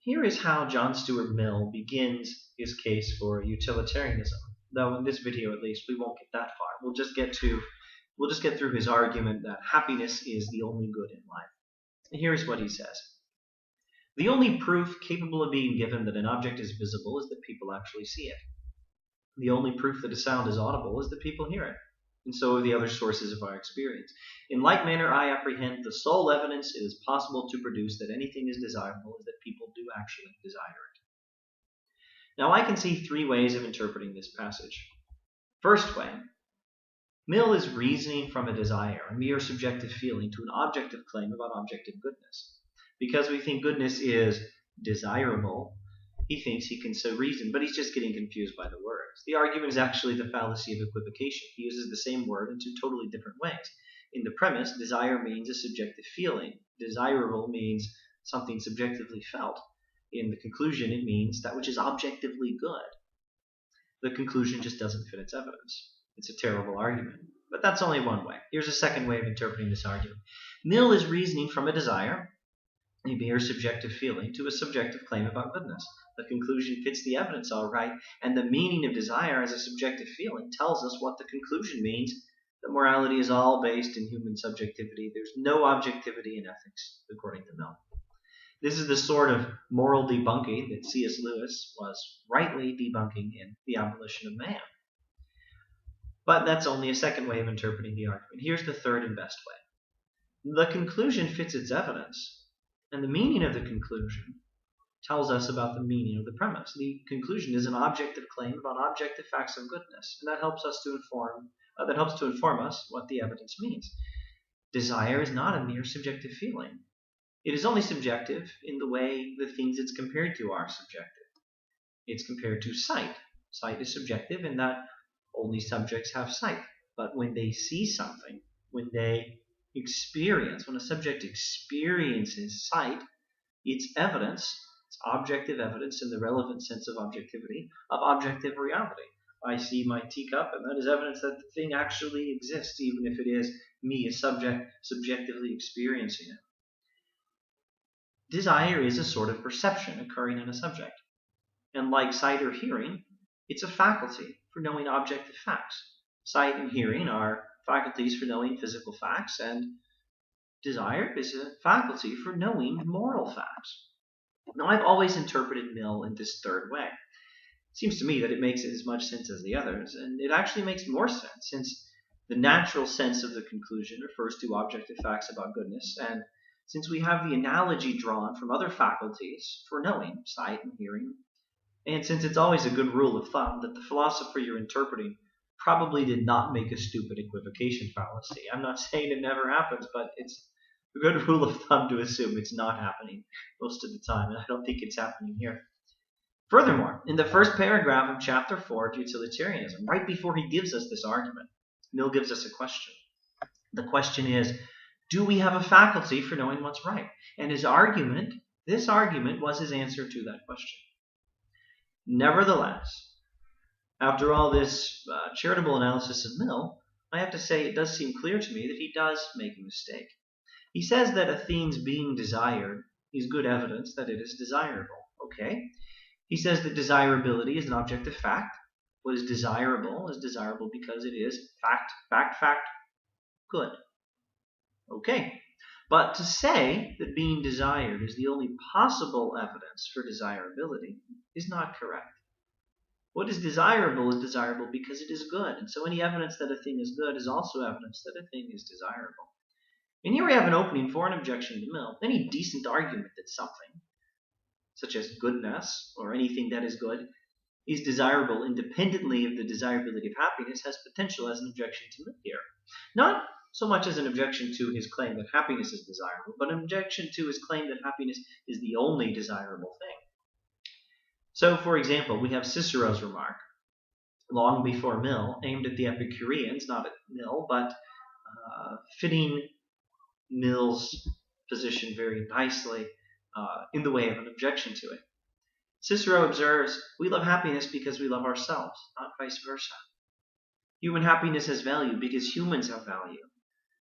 Here is how John Stuart Mill begins his case for utilitarianism. Though in this video, at least, we won't get that far. We'll just get through his argument that happiness is the only good in life. Here's what he says. The only proof capable of being given that an object is visible is that people actually see it. The only proof that a sound is audible is that people hear it, and so are the other sources of our experience. In like manner, I apprehend the sole evidence it is possible to produce that anything is desirable is that people do actually desire it. Now, I can see three ways of interpreting this passage. First way, Mill is reasoning from a desire, a mere subjective feeling, to an objective claim about objective goodness. Because we think goodness is desirable, he thinks he can so reason, but he's just getting confused by the words. The argument is actually the fallacy of equivocation. He uses the same word in two totally different ways. In the premise, desire means a subjective feeling. Desirable means something subjectively felt. In the conclusion, it means that which is objectively good. The conclusion just doesn't fit its evidence. It's a terrible argument. But that's only one way. Here's a second way of interpreting this argument. Mill is reasoning from a desire, a mere subjective feeling, to a subjective claim about goodness. The conclusion fits the evidence all right, and the meaning of desire as a subjective feeling tells us what the conclusion means, that morality is all based in human subjectivity. There's no objectivity in ethics, according to Mill. This is the sort of moral debunking that C.S. Lewis was rightly debunking in The Abolition of Man. But that's only a second way of interpreting the argument. Here's the third and best way. The conclusion fits its evidence, and the meaning of the conclusion tells us about the meaning of the premise. The conclusion is an objective claim about objective facts of goodness, and that helps to inform us what the evidence means. Desire is not a mere subjective feeling. It is only subjective in the way the things it's compared to are subjective. It's compared to sight. Sight is subjective in that only subjects have sight. But when they see something, when a subject experiences sight, it's evidence, it's objective evidence in the relevant sense of objectivity, of objective reality. I see my teacup, and that is evidence that the thing actually exists, even if it is me, a subject, subjectively experiencing it. Desire is a sort of perception occurring in a subject. And like sight or hearing, it's a faculty for knowing objective facts. Sight and hearing are faculties for knowing physical facts, and desire is a faculty for knowing moral facts. Now, I've always interpreted Mill in this third way. It seems to me that it makes as much sense as the others, and it actually makes more sense, since the natural sense of the conclusion refers to objective facts about goodness, and since we have the analogy drawn from other faculties for knowing, sight and hearing, and since it's always a good rule of thumb that the philosopher you're interpreting probably did not make a stupid equivocation fallacy. I'm not saying it never happens, but it's a good rule of thumb to assume it's not happening most of the time, and I don't think it's happening here. Furthermore, in the first paragraph of chapter 4 of Utilitarianism, right before he gives us this argument, Mill gives us a question. The question is, do we have a faculty for knowing what's right? And this argument was his answer to that question. Nevertheless, after all this charitable analysis of Mill, I have to say it does seem clear to me that he does make a mistake. He says that a thing's being desired is good evidence that it is desirable. Okay. He says that desirability is an objective fact. What is desirable because it is fact, good. Okay. But to say that being desired is the only possible evidence for desirability is not correct. What is desirable because it is good. And so any evidence that a thing is good is also evidence that a thing is desirable. And here we have an opening for an objection to Mill. Any decent argument that something, such as goodness or anything that is good, is desirable independently of the desirability of happiness has potential as an objection to Mill here. Not so much as an objection to his claim that happiness is desirable, but an objection to his claim that happiness is the only desirable thing. So, for example, we have Cicero's remark, long before Mill, aimed at the Epicureans, not at Mill, but fitting Mill's position very nicely in the way of an objection to it. Cicero observes, we love happiness because we love ourselves, not vice versa. Human happiness has value because humans have value.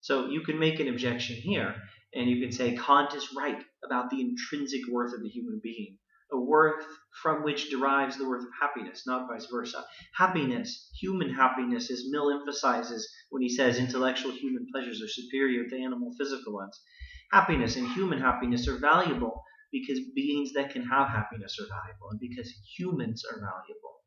So you can make an objection here, and you can say Kant is right about the intrinsic worth of the human being, a worth from which derives the worth of happiness, not vice versa. Happiness, human happiness, as Mill emphasizes when he says intellectual human pleasures are superior to animal physical ones. Happiness and human happiness are valuable because beings that can have happiness are valuable, and because humans are valuable.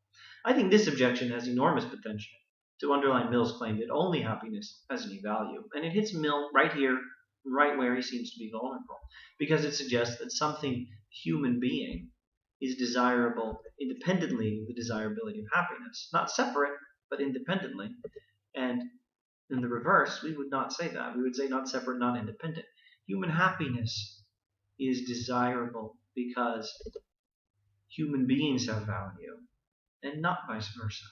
I think this objection has enormous potential to underline Mill's claim that only happiness has any value, and it hits Mill right here, right where he seems to be vulnerable, because it suggests that something human being is desirable independently of the desirability of happiness, not separate, but independently. And in the reverse, we would not say that. We would say not separate, not independent. Human happiness is desirable because human beings have value, and not vice versa.